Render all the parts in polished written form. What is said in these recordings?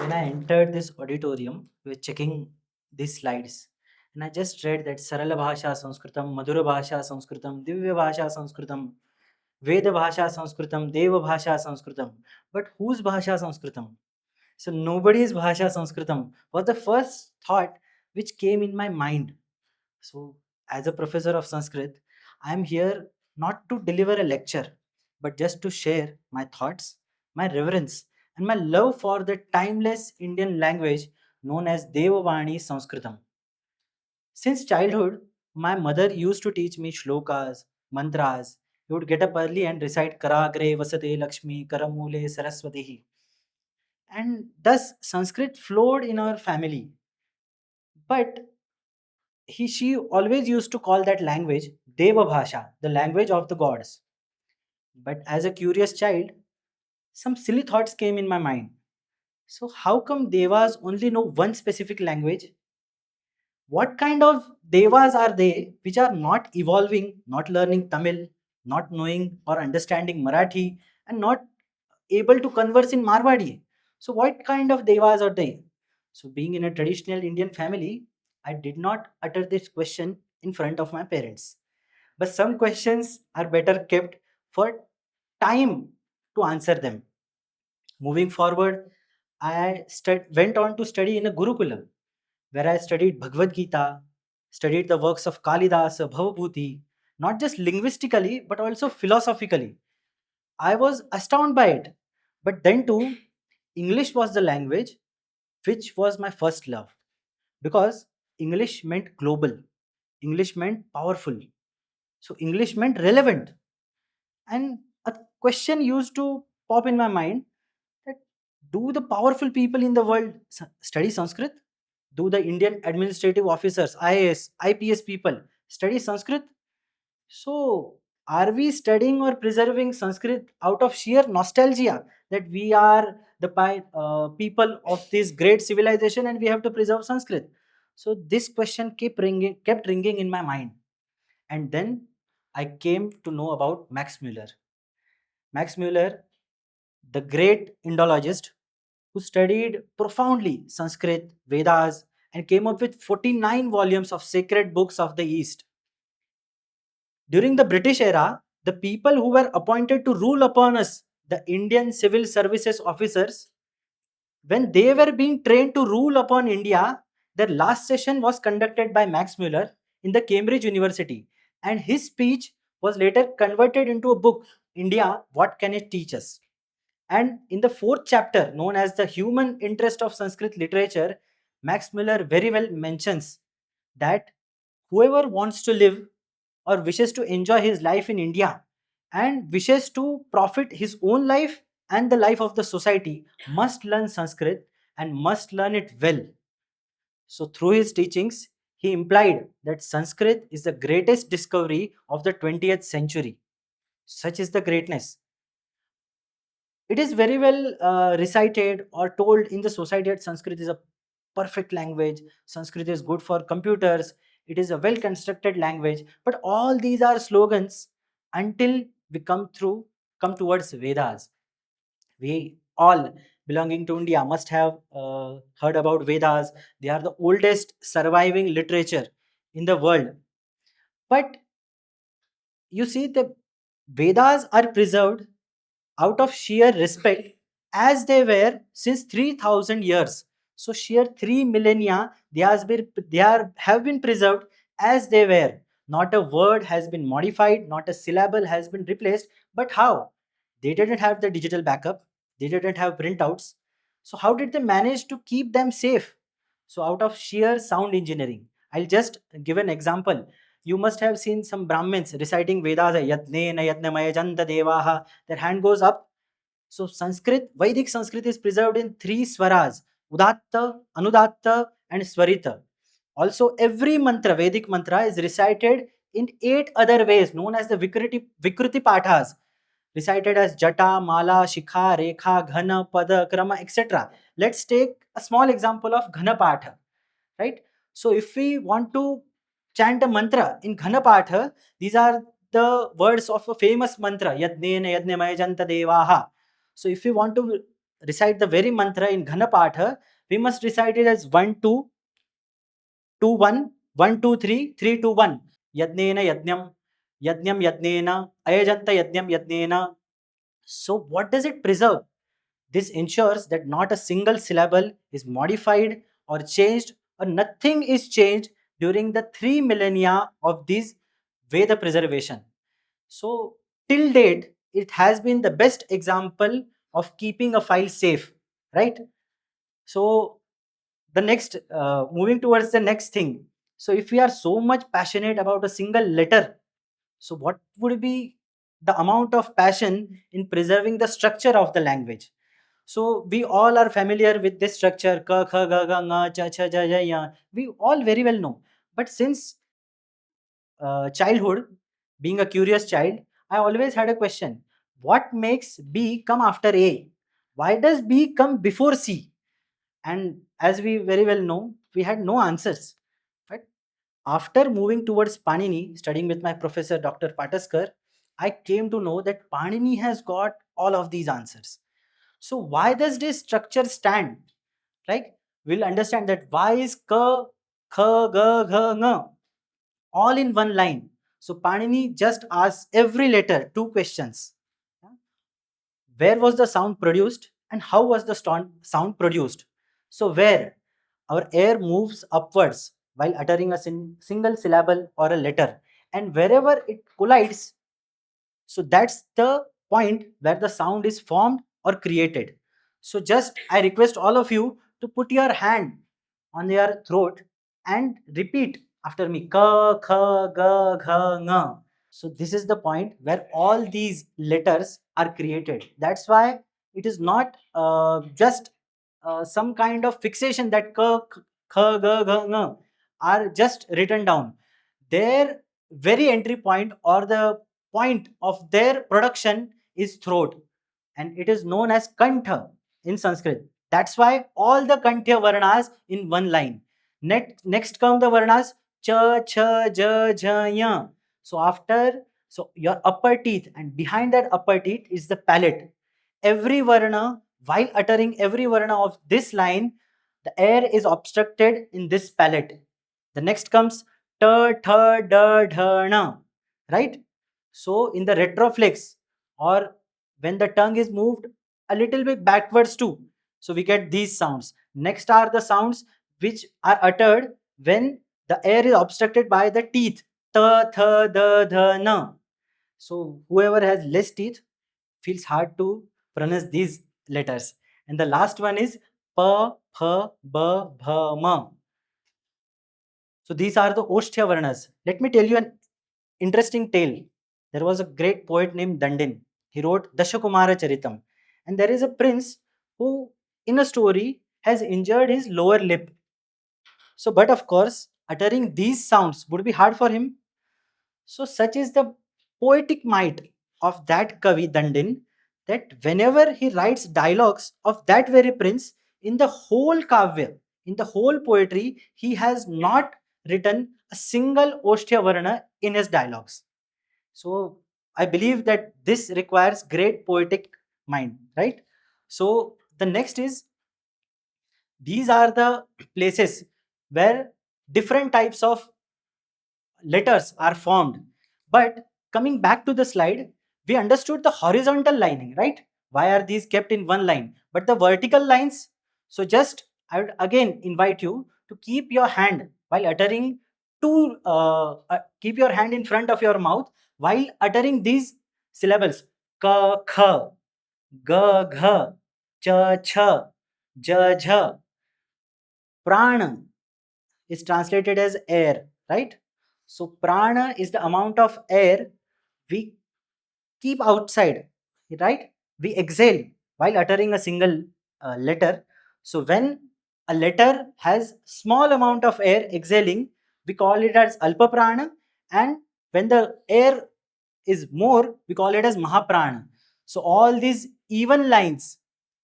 when I entered this auditorium, we were checking these slides, and I just read that Sarala Bhasha Sanskritam, Madhura Bhasha Sanskritam, Divya Bhasha Sanskritam, Veda Bhasha Sanskritam, Deva Bhasha Sanskritam. But whose Bhasha Sanskritam? So nobody's Bhasha Sanskritam was the first thought which came in my mind. So, as a professor of Sanskrit, I am here not to deliver a lecture, but just to share my thoughts, my reverence, and my love for the timeless Indian language known as Devavani Sanskritam. Since childhood, my mother used to teach me shlokas, mantras. He would get up early and recite Karagre Vasate Lakshmi Karamule Saraswati. And thus Sanskrit flowed in our family. But she always used to call that language Deva Bhasha, the language of the gods. But as a curious child, some silly thoughts came in my mind. So how come Devas only know one specific language? What kind of Devas are they which are not evolving, not learning Tamil, not knowing or understanding Marathi, and not able to converse in Marwadi? So what kind of Devas are they? So being in a traditional Indian family, I did not utter this question in front of my parents. But some questions are better kept for time to answer them. Moving forward, went on to study in a Gurukulam, where I studied Bhagavad Gita, studied the works of Kalidasa, Bhavabhuti, not just linguistically, but also philosophically. I was astounded by it. But then too, English was the language which was my first love, because English meant global, English meant powerful, so English meant relevant. And a question used to pop in my mind that, do the powerful people in the world study Sanskrit? Do the Indian administrative officers, IAS, IPS people study Sanskrit? So, are we studying or preserving Sanskrit out of sheer nostalgia that we are the people of this great civilization and we have to preserve Sanskrit? So, this question kept ringing in my mind. And then I came to know about Max Muller. Max Muller, the great Indologist who studied profoundly Sanskrit, Vedas, and came up with 49 volumes of sacred books of the East. During the British era, the people who were appointed to rule upon us, the Indian civil services officers, when they were being trained to rule upon India, their last session was conducted by Max Muller in the Cambridge University, and his speech was later converted into a book, India, What Can It Teach Us? And in the fourth chapter, known as The Human Interest of Sanskrit Literature, Max Muller very well mentions that whoever wants to live or wishes to enjoy his life in India and wishes to profit his own life and the life of the society must learn Sanskrit and must learn it well. So, through his teachings, he implied that Sanskrit is the greatest discovery of the 20th century. Such is the greatness. It is very well recited or told in the society that Sanskrit is a perfect language, Sanskrit is good for computers, it is a well constructed language. But all these are slogans until we come towards Vedas. We all belonging to India must have heard about Vedas. They are the oldest surviving literature in the world. But you see, the Vedas are preserved out of sheer respect as they were since 3000 years. So sheer 3 millennia have been preserved as they were. Not a word has been modified, not a syllable has been replaced. But how? They didn't have the digital backup, they didn't have printouts. So how did they manage to keep them safe? So out of sheer sound engineering. I'll just give an example. You must have seen some Brahmins reciting Vedas, Yadnena Yadnamaya Janta Devaha. Their hand goes up. So Sanskrit, Vedic Sanskrit is preserved in three swaras, Udatta, Anudatta, and Swarita. Also, every mantra, Vedic mantra, is recited in 8 other ways, known as the Vikruti Pathas, recited as Jata, Mala, Shikha, Rekha, Ghana, Pada, Krama, etc. Let's take a small example of Ghana Patha, right? So, if we want to chant a mantra in Ghana Patha, these are the words of a famous mantra, Yadnena Yadnemaya Janta Devaha. So, if we want to recite the very mantra in Ghana Patha, we must recite it as 1, 2, 2, 1, 1, 2, 3, 3, 2, 1. Yadnena yadnyam, yadnyam yadnena, ayajanta yadnyam yadnena. So, what does it preserve? This ensures that not a single syllable is modified or changed, or nothing is changed during the 3 millennia of this Veda preservation. So, till date, it has been the best example of keeping a file safe, right? So, the next, moving towards the next thing. So, if we are so much passionate about a single letter, so what would be the amount of passion in preserving the structure of the language? So we all are familiar with this structure, ka, kha, ga, ga, nga, cha, cha, ja, ja, ya. We all very well know. But since childhood, being a curious child, I always had a question. What makes B come after A? Why does B come before C? And as we very well know, we had no answers. But after moving towards Panini, studying with my professor Dr. Pataskar, I came to know that Panini has got all of these answers. So why does this structure stand? Like we'll understand that why is ka, kha, ga, gha, nga all in one line. So Panini just asks every letter two questions. Where was the sound produced and how was the sound produced? So where our air moves upwards while uttering a single syllable or a letter, and wherever it collides, so that's the point where the sound is formed or created. So just I request all of you to put your hand on your throat and repeat after me, ka, kha, ga, gha, nga. So this is the point where all these letters are created. That's why it is not just some kind of fixation that ka, kha, ga, gha, nga are just written down. Their very entry point or the point of their production is throat, and it is known as kantha in Sanskrit. That's why all the kantya varnas in one line. Next come the varnas cha, cha, ja, ja, ya. So after, so your upper teeth, and behind that upper teeth is the palate. Every varna, while uttering every varna of this line, the air is obstructed in this palate. The next comes ta, tha, da, dha, na, right? So in the retroflex, or when the tongue is moved a little bit backwards too, so we get these sounds. Next are the sounds which are uttered when the air is obstructed by the teeth. Ta, tha, da, dha, na. So whoever has less teeth feels hard to pronounce these letters. And the last one is pa, pha, ba, bha, ma. So these are the Oshtya Varnas. Let me tell you an interesting tale. There was a great poet named Dandin. He wrote Dashakumara Charitam. And there is a prince who, in a story, has injured his lower lip. So, but of course, uttering these sounds would be hard for him. So, such is the poetic might of that Kavi Dandin that whenever he writes dialogues of that very prince, in the whole Kavya, in the whole poetry, he has not written a single Oshtya Varna in his dialogues. So, I believe that this requires great poetic mind, right? So, the next is these are the places where different types of letters are formed. But coming back to the slide, we understood the horizontal lining, right? Why are these kept in one line? But the vertical lines, so just I would again invite you to keep your hand while uttering keep your hand in front of your mouth while uttering these syllables ka, kha, ga, gha, cha, cha, ja, jha. Prana is translated as air, right? So prana is the amount of air we keep outside, right? We exhale while uttering a single letter. So when a letter has small amount of air exhaling, we call it as alpa prana, and when the air is more, we call it as mahaprana. So all these even lines,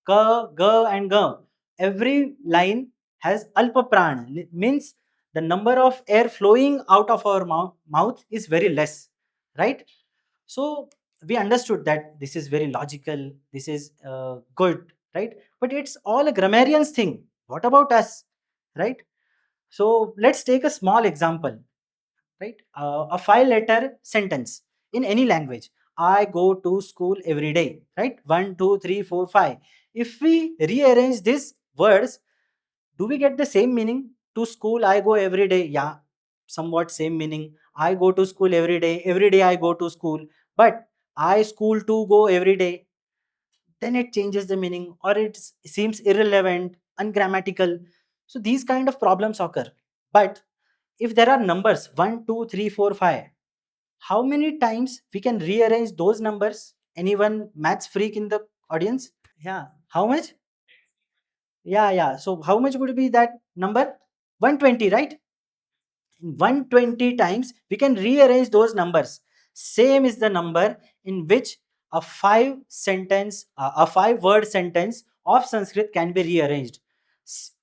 ka, ga, and ga, every line has alpa prana, means the number of air flowing out of our mouth is very less, right? So we understood that this is very logical, this is good, right? But it's all a grammarian's thing. What about us, right? So let's take a small example, right? A 5 letter sentence in any language. I go to school every day, right? One, two, three, four, five. If we rearrange these words, do we get the same meaning? To school, I go every day. Yeah, somewhat same meaning. I go to school every day. Every day I go to school. But I school to go every day. Then it changes the meaning, or it seems irrelevant, ungrammatical. So these kind of problems occur. But if there are numbers 1, 2, 3, 4, 5, how many times we can rearrange those numbers? Anyone maths freak in the audience? Yeah. How much? Yeah, yeah. So how much would be that number? 120, right? 120 times we can rearrange those numbers. Same is the number in which a 5 word sentence of Sanskrit can be rearranged,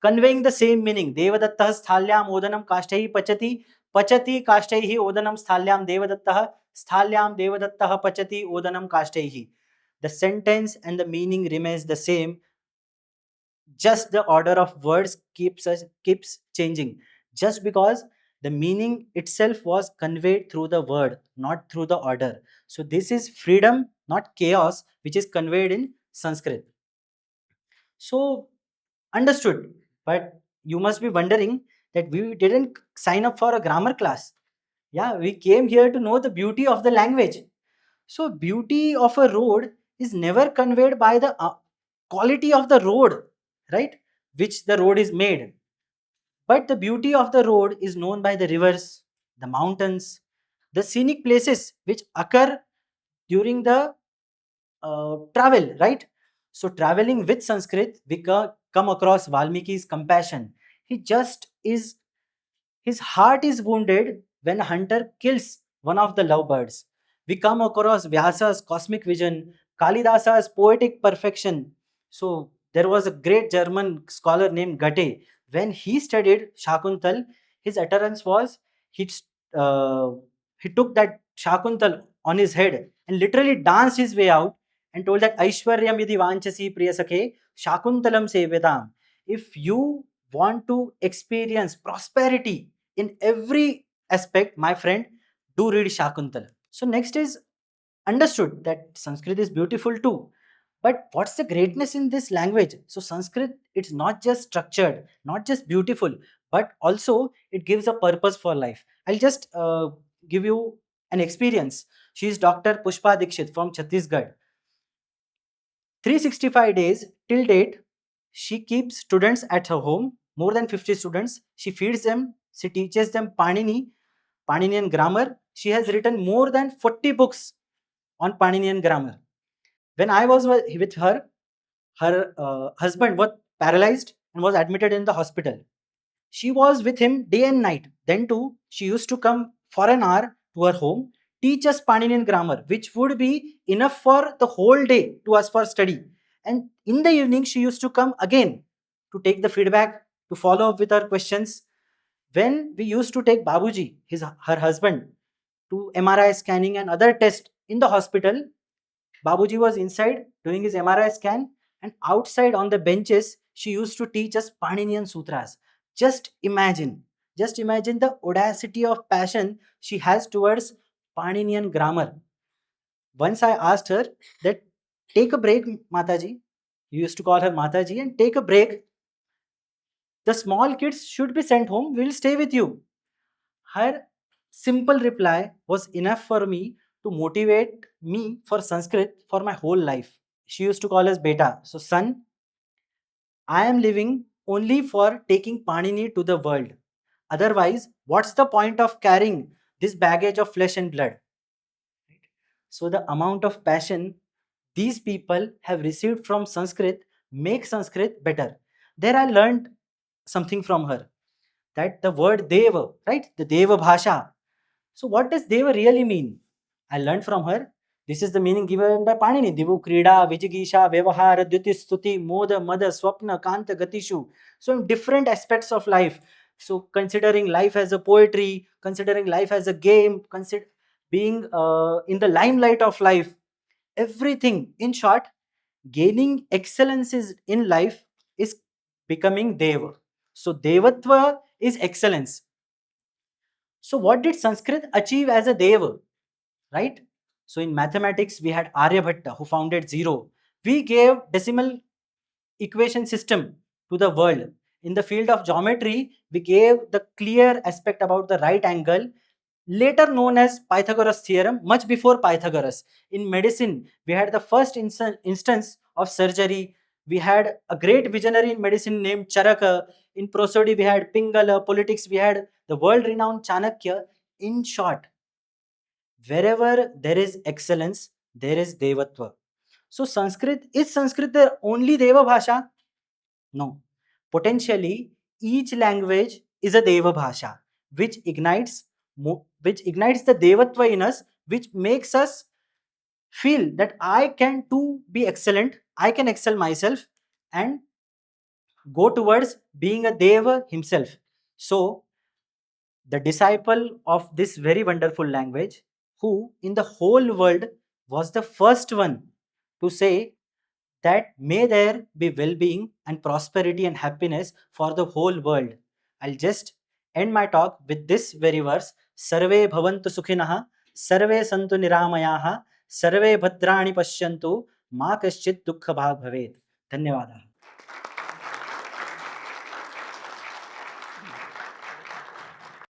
conveying the same meaning. Devadattah sthalyam odanam kashtahi pachati, pachati kashtahi odanam sthalyam devadattah, sthalyam devadattah pachati odanam kashtahi. The sentence and the meaning remains the same, just the order of words keeps changing, just because the meaning itself was conveyed through the word, not through the order. So this is freedom, not chaos, which is conveyed in Sanskrit. So understood. But you must be wondering that we didn't sign up for a grammar class. Yeah, we came here to know the beauty of the language. So beauty of a road is never conveyed by the quality of the road, right? Which the road is made. But the beauty of the road is known by the rivers, the mountains, the scenic places which occur during the travel, right? So traveling with Sanskrit, we come across Valmiki's compassion. He just is His heart is wounded when a hunter kills one of the lovebirds. We come across Vyasa's cosmic vision, Kalidasa's poetic perfection. So there was a great German scholar named Goethe. When he studied Shakuntal, his utterance was he uh, he took that Shakuntal on his head and literally danced his way out and told that Aishwaryam yadi vanchasi priyasake Shakuntalam sevedam. If you want to experience prosperity in every aspect, my friend, do read Shakuntala. So next is understood that Sanskrit is beautiful too. But what's the greatness in this language? So Sanskrit, it's not just structured, not just beautiful, but also it gives a purpose for life. I'll just give you an experience. She is Dr. Pushpa Dikshit from Chhattisgarh. 365 days till date, she keeps students at her home, more than 50 students. She feeds them, she teaches them Paninian grammar. She has written more than 40 books on Paninian grammar. When I was with her, her husband was paralyzed and was admitted in the hospital. She was with him day and night. Then too, she used to come for an hour to her home, teach us Paninian grammar, which would be enough for the whole day to us for study. And in the evening, she used to come again to take the feedback, to follow up with her questions. When we used to take Babuji, her husband, to MRI scanning and other tests in the hospital, Babuji was inside doing his MRI scan, and outside on the benches, she used to teach us Paninian Sutras. Just imagine, just imagine the audacity of passion she has towards Paninian grammar. Once I asked her that, take a break, Mataji. You used to call her Mataji, and take a break. The small kids should be sent home. We'll stay with you. Her simple reply was enough for me to motivate me for Sanskrit for my whole life. She used to call us beta. So, son, I am living only for taking Panini to the world. Otherwise, what's the point of carrying this baggage of flesh and blood? So, the amount of passion these people have received from Sanskrit make Sanskrit better. There, I learned something from her, that the word Deva, right? The Deva Bhasha. So, what does Deva really mean? I learned from her. This is the meaning given by Panini. Divu Krida, Vijigisha, Vyavahara, Dyuti Stuti, Moda, Mada, Swapna, Kanta, Gatishu. So, in different aspects of life. So, considering life as a poetry, considering life as a game, consider being in the limelight of life, everything. In short, Gaining excellences in life is becoming Deva. So Devatva is excellence. So what did Sanskrit achieve as a Deva? Right? So in mathematics, we had Aryabhatta who founded zero. We gave decimal equation system to the world. In the field of geometry, we gave the clear aspect about the right angle, later known as Pythagoras theorem, much before Pythagoras. In medicine, we had the first instance of surgery. We had a great visionary in medicine named Charaka. In prosody, we had Pingala. Politics, we had the world renowned Chanakya. In short, wherever there is excellence, there is Devatva. So Sanskrit the only Deva Bhasha? No. Potentially, each language is a Deva Bhasha, which ignites the Devatva in us, which makes us feel that I can too be excellent, I can excel myself and go towards being a Deva himself. So, the disciple of this very wonderful language, who in the whole world was the first one to say that may there be well being and prosperity and happiness for the whole world. I'll just end my talk with this very verse: Sarve bhavantu sukhinaha, sarve santu niramayaha, sarve bhadrani pashyantu, ma kaschit dukha bhag bhavet. धन्यवाद.